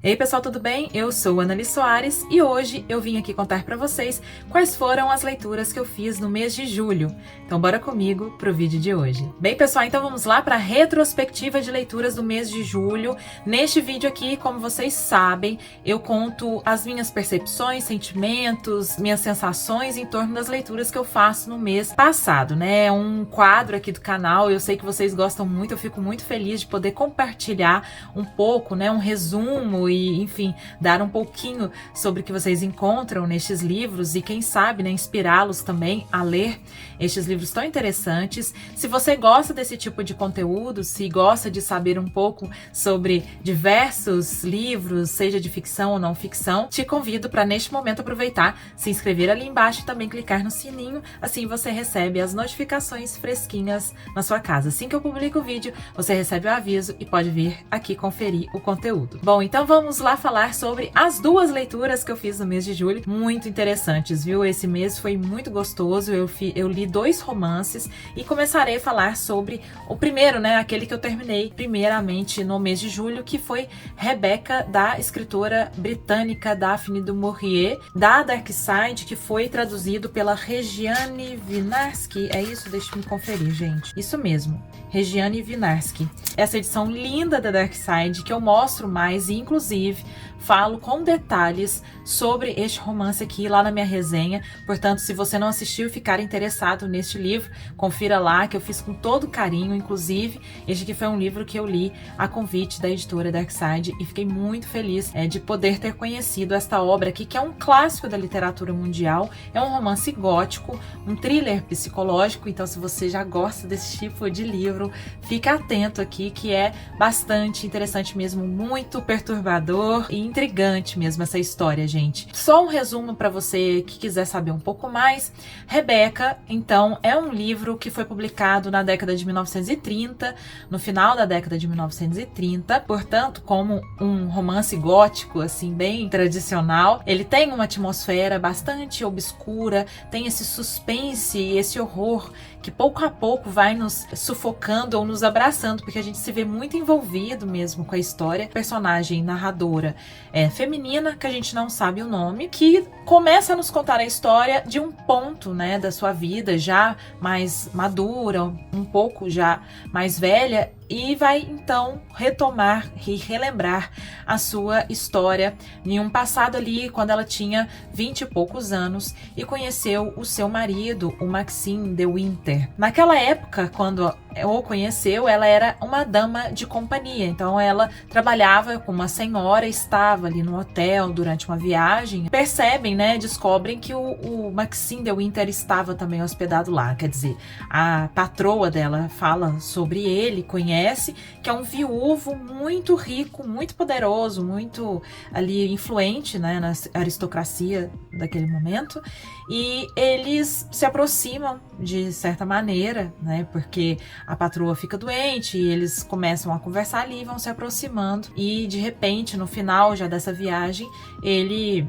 Ei pessoal, tudo bem? Eu sou Anali Soares e hoje eu vim aqui contar para vocês quais foram as leituras que eu fiz no mês de julho. Então bora comigo pro vídeo de hoje. Bem pessoal, então vamos lá para a retrospectiva de leituras do mês de julho. Neste vídeo aqui, como vocês sabem, eu conto as minhas percepções, sentimentos, minhas sensações em torno das leituras que eu faço no mês passado, né? É um quadro aqui do canal, eu sei que vocês gostam muito, eu fico muito feliz de poder compartilhar um pouco, né? Um resumo e, enfim, dar um pouquinho sobre o que vocês encontram nestes livros e, quem sabe, né, inspirá-los também a ler estes livros tão interessantes. Se você gosta desse tipo de conteúdo, se gosta de saber um pouco sobre diversos livros, seja de ficção ou não ficção, te convido para, neste momento, aproveitar, se inscrever ali embaixo e também clicar no sininho, assim você recebe as notificações fresquinhas na sua casa. Assim que eu publico o vídeo, você recebe o aviso e pode vir aqui conferir o conteúdo. Bom, então vamos lá falar sobre as duas leituras que eu fiz no mês de julho, muito interessantes, viu? Esse mês foi muito gostoso, eu li 2 romances e começarei a falar sobre o primeiro, né, aquele que eu terminei primeiramente no mês de julho, que foi Rebecca, da escritora britânica Daphne du Maurier, da Dark Side, que foi traduzido pela Regiane Winiarski. É isso? Deixa eu me conferir, gente. Isso mesmo, Regiane Winiarski. Essa edição linda da Dark Side, que eu mostro mais e, inclusive, falo com detalhes sobre este romance aqui lá na minha resenha. Portanto, se você não assistiu e ficar interessado neste livro, confira lá, que eu fiz com todo carinho. Inclusive, este aqui foi um livro que eu li a convite da editora Dark Side e fiquei muito feliz de poder ter conhecido esta obra aqui, que é um clássico da literatura mundial. É um romance gótico, um thriller psicológico. Então, se você já gosta desse tipo de livro, fica atento aqui, que é bastante interessante mesmo, muito perturbador e intrigante mesmo essa história, gente. Só um resumo para você que quiser saber um pouco mais. Rebecca, então, é um livro que foi publicado na década de 1930, no final da década de 1930, portanto, como um romance gótico, assim, bem tradicional. Ele tem uma atmosfera bastante obscura, tem esse suspense e esse horror que pouco a pouco vai nos sufocando ou nos abraçando, porque a gente se vê muito envolvido mesmo com a história. A personagem narradora é feminina, que a gente não sabe o nome, que começa a nos contar a história de um ponto, né, da sua vida já mais madura, um pouco já mais velha, e vai então retomar e relembrar a sua história em um passado ali quando ela tinha 20 e poucos anos e conheceu o seu marido, o Maxime de Winter. Naquela época, quando o conheceu, ela era uma dama de companhia, então ela trabalhava com uma senhora, estava ali no hotel durante uma viagem, percebem, né, descobrem que o Maxime de Winter estava também hospedado lá, quer dizer, a patroa dela fala sobre ele, conhece, que é um viúvo muito rico, muito poderoso, muito ali influente, né, na aristocracia daquele momento, e eles se aproximam de certa maneira, né, porque a patroa fica doente e eles começam a conversar ali, vão se aproximando e de repente no final já dessa viagem ele,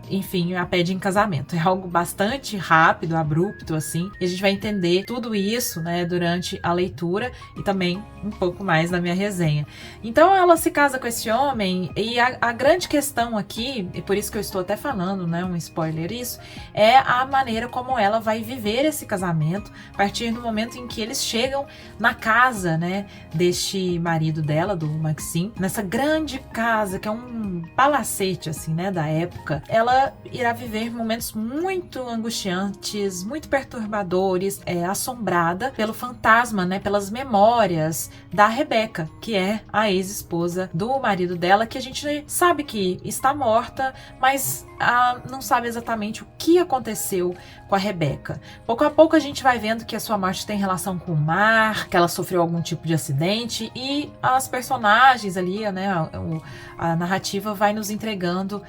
enfim, a pede em casamento. É algo bastante rápido, abrupto, assim. E a gente vai entender tudo isso, né, durante a leitura e também um pouco mais na minha resenha. Então ela se casa com esse homem e a grande questão aqui, e por isso que eu estou até falando, né, um spoiler isso, é a maneira como ela vai viver esse casamento a partir do momento em que eles chegam na casa, né, deste marido dela, do Maxime, nessa grande casa que é um palacete, assim, né, da época. Ela irá viver momentos muito angustiantes, muito perturbadores, assombrada pelo fantasma, né, pelas memórias da Rebecca, que é a ex-esposa do marido dela, que a gente sabe que está morta, mas não sabe exatamente o que aconteceu com a Rebecca. Pouco a pouco a gente vai vendo que a sua morte tem relação com o mar, que ela sofreu algum tipo de acidente, e as personagens ali, né, a narrativa vai nos entregando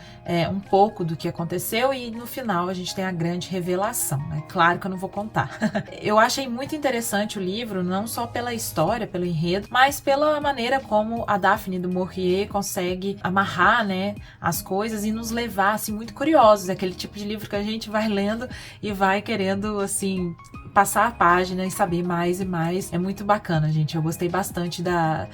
um pouco do que aconteceu, e no final a gente tem a grande revelação, né? Claro que eu não vou contar. Eu achei muito interessante o livro, não só pela história, pelo enredo, mas pela maneira como a Daphne du Maurier consegue amarrar, né, as coisas e nos levar assim muito curiosos. É aquele tipo de livro que a gente vai lendo e vai querendo assim passar a página e saber mais e mais. É muito bacana, gente. Eu gostei bastante da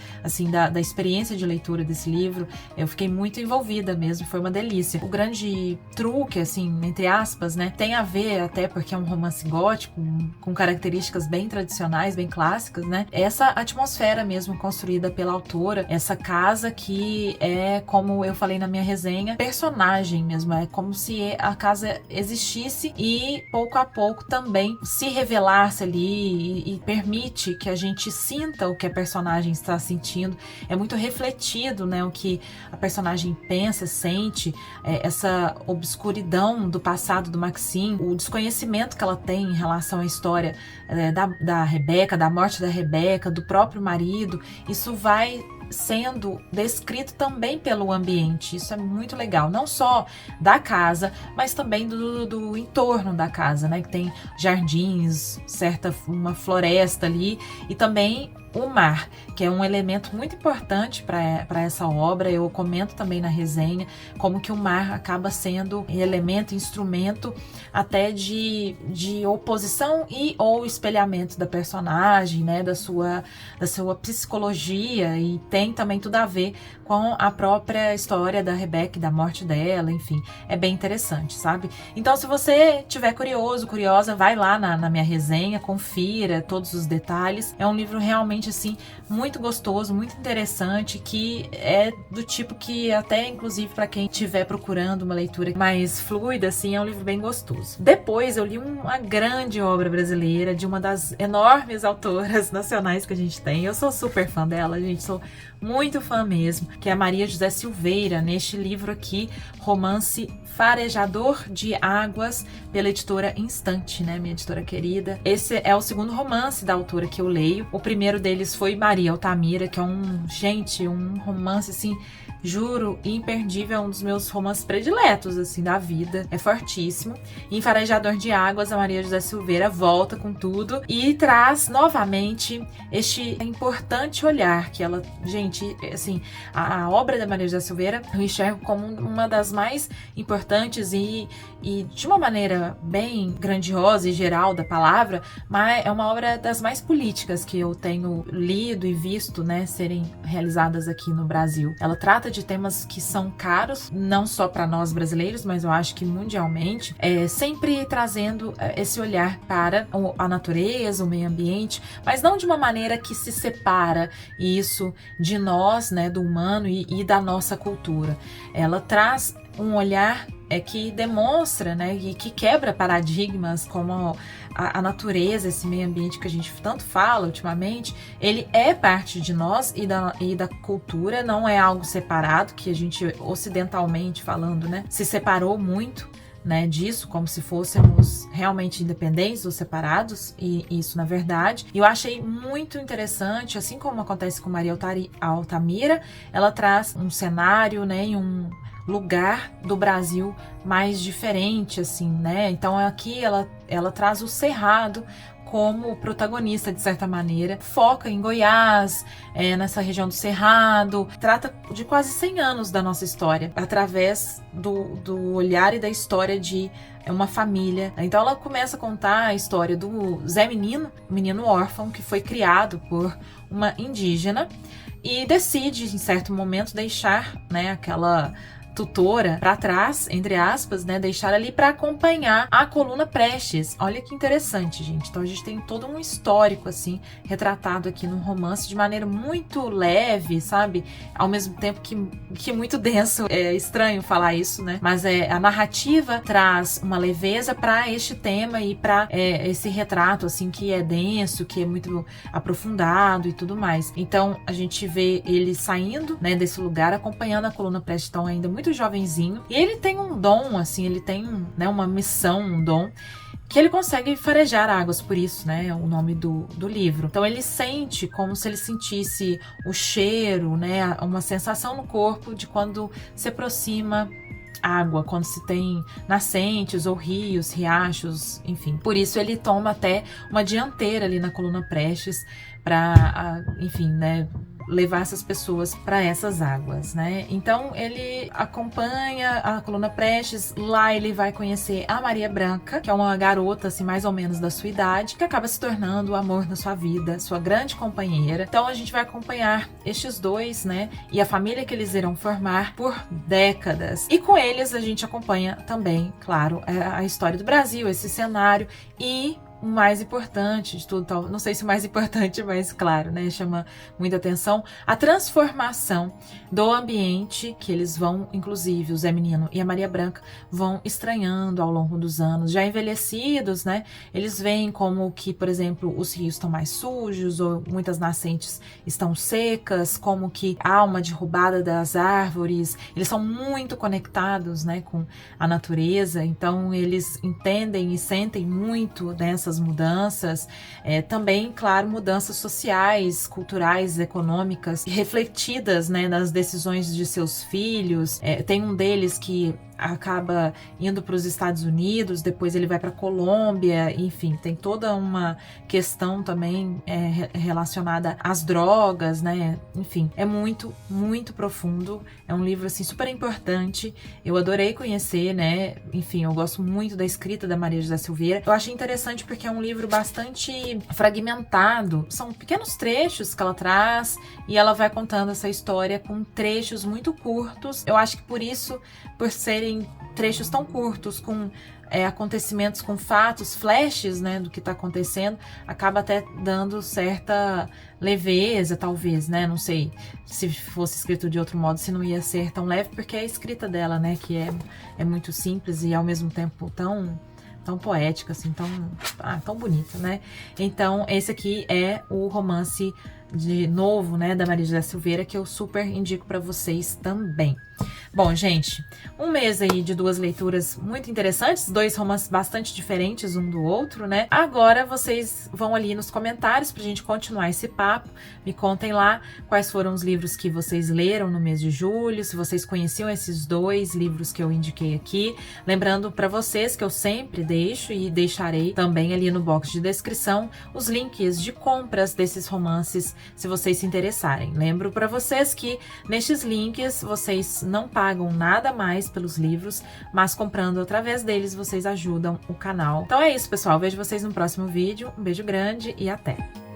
experiência de leitura desse livro. Eu fiquei muito envolvida mesmo, foi uma delícia. O grande truque, assim, entre aspas, né, tem a ver até porque é um romance gótico, com características bem tradicionais, bem clássicas, né? Essa atmosfera mesmo construída pela autora, essa casa que é, como eu falei na minha resenha, personagem mesmo, é como se a casa existisse e pouco a pouco também se revelasse ali e permite que a gente sinta o que a personagem está sentindo. É muito refletido, né, o que a personagem pensa, sente, essa obscuridão do passado do Maxine, o desconhecimento que ela tem em relação à história da Rebecca, da morte da Rebecca, do próprio marido. Isso vai sendo descrito também pelo ambiente. Isso é muito legal, não só da casa, mas também do entorno da casa, né? Que tem jardins, uma floresta ali, e também o mar, que é um elemento muito importante para essa obra. Eu comento também na resenha como que o mar acaba sendo elemento, instrumento até de oposição e ou espelhamento da personagem, né, da sua psicologia, e tem também tudo a ver com a própria história da Rebecca, da morte dela, enfim, é bem interessante, sabe? Então, se você tiver curiosa, vai lá na minha resenha, confira todos os detalhes. É um livro realmente, assim, muito gostoso, muito interessante, que é do tipo que até, inclusive, para quem estiver procurando uma leitura mais fluida, assim, é um livro bem gostoso. Depois eu li uma grande obra brasileira de uma das enormes autoras nacionais que a gente tem. Eu sou super fã dela, gente, sou muito fã mesmo, que é a Maria José Silveira, neste livro aqui, romance Farejador de Águas, pela editora Instante, né, minha editora querida. Esse é o segundo romance da autora que eu leio. O primeiro deles foi Maria Altamira, que é um romance, assim, juro, imperdível, é um dos meus romances prediletos, assim, da vida. É fortíssimo. Em Farejador de Águas, a Maria José Silveira volta com tudo e traz novamente este importante olhar que ela... Gente, assim, a obra da Maria José Silveira eu enxergo como uma das mais importantes e de uma maneira bem grandiosa e geral da palavra, mas é uma obra das mais políticas que eu tenho lido e visto, né, serem realizadas aqui no Brasil. Ela trata de temas que são caros, não só para nós brasileiros, mas eu acho que mundialmente, sempre trazendo esse olhar para a natureza, o meio ambiente, mas não de uma maneira que se separa isso de nós, né, do humano e da nossa cultura. Ela traz um olhar que demonstra, né, e que quebra paradigmas, como a natureza, esse meio ambiente que a gente tanto fala ultimamente, ele é parte de nós e da cultura, não é algo separado, que a gente, ocidentalmente falando, né, se separou muito, né, disso, como se fôssemos realmente independentes ou separados, e isso na verdade. E eu achei muito interessante, assim como acontece com Maria Altamira, ela traz um cenário, né, e um lugar do Brasil mais diferente, assim, né? Então aqui ela traz o Cerrado como protagonista, de certa maneira, foca em Goiás, nessa região do Cerrado, trata de quase 100 anos da nossa história, através do olhar e da história de uma família. Então ela começa a contar a história do Zé Menino, um menino órfão que foi criado por uma indígena e decide, em certo momento, deixar, né, aquela tutora para trás, entre aspas, né, deixar ali para acompanhar a Coluna Prestes. Olha que interessante, gente. Então a gente tem todo um histórico, assim, retratado aqui no romance de maneira muito leve, sabe? Ao mesmo tempo que muito denso. É estranho falar isso, né? Mas a narrativa traz uma leveza para este tema e para esse retrato, assim, que é denso, que é muito aprofundado e tudo mais. Então a gente vê ele saindo, né, desse lugar, acompanhando a Coluna Prestes, então ainda muito jovenzinho, e ele tem um dom, assim, ele tem, né, uma missão, um dom, que ele consegue farejar águas, por isso, né, é o nome do livro. Então ele sente como se ele sentisse o cheiro, né, uma sensação no corpo de quando se aproxima água, quando se tem nascentes ou rios, riachos, enfim. Por isso ele toma até uma dianteira ali na Coluna Prestes para, enfim, né, levar essas pessoas para essas águas, né? Então ele acompanha a Coluna Prestes, lá ele vai conhecer a Maria Branca, que é uma garota assim mais ou menos da sua idade, que acaba se tornando o amor na sua vida, sua grande companheira. Então a gente vai acompanhar estes dois, né, e a família que eles irão formar por décadas. E com eles a gente acompanha também, claro, a história do Brasil, esse cenário e o mais importante de tudo, não sei se o mais importante, mas claro, né, chama muita atenção, a transformação do ambiente que eles vão, inclusive o Zé Menino e a Maria Branca, vão estranhando ao longo dos anos. Já envelhecidos, né, eles veem como que, por exemplo, os rios estão mais sujos ou muitas nascentes estão secas, como que há uma derrubada das árvores. Eles são muito conectados, né, com a natureza, então eles entendem e sentem muito dessas mudanças, também, claro, mudanças sociais, culturais, econômicas, refletidas, né, nas decisões de seus filhos. Tem um deles que acaba indo para os Estados Unidos, depois ele vai para a Colômbia, enfim, tem toda uma questão também relacionada às drogas, né? Enfim, é muito, muito profundo, é um livro, assim, super importante, eu adorei conhecer, né? Enfim, eu gosto muito da escrita da Maria José Silveira, eu achei interessante porque é um livro bastante fragmentado, são pequenos trechos que ela traz e ela vai contando essa história com trechos muito curtos. Eu acho que por isso, por serem trechos tão curtos, com acontecimentos, com fatos, flashes, né, do que está acontecendo, acaba até dando certa leveza, talvez, né, não sei se fosse escrito de outro modo, se não ia ser tão leve, porque é a escrita dela, né, que é muito simples e ao mesmo tempo tão poética, assim, tão bonita, né? Então, esse aqui é o romance de novo, né, da Maria José Silveira, que eu super indico para vocês também. Bom, gente, um mês aí de duas leituras muito interessantes, dois romances bastante diferentes um do outro, né? Agora vocês vão ali nos comentários pra gente continuar esse papo, me contem lá quais foram os livros que vocês leram no mês de julho, se vocês conheciam esses dois livros que eu indiquei aqui. Lembrando para vocês que eu sempre deixo e deixarei também ali no box de descrição os links de compras desses romances, se vocês se interessarem. Lembro para vocês que nestes links vocês não pagam nada mais pelos livros, mas comprando através deles vocês ajudam o canal. Então é isso, pessoal. Vejo vocês no próximo vídeo. Um beijo grande e até!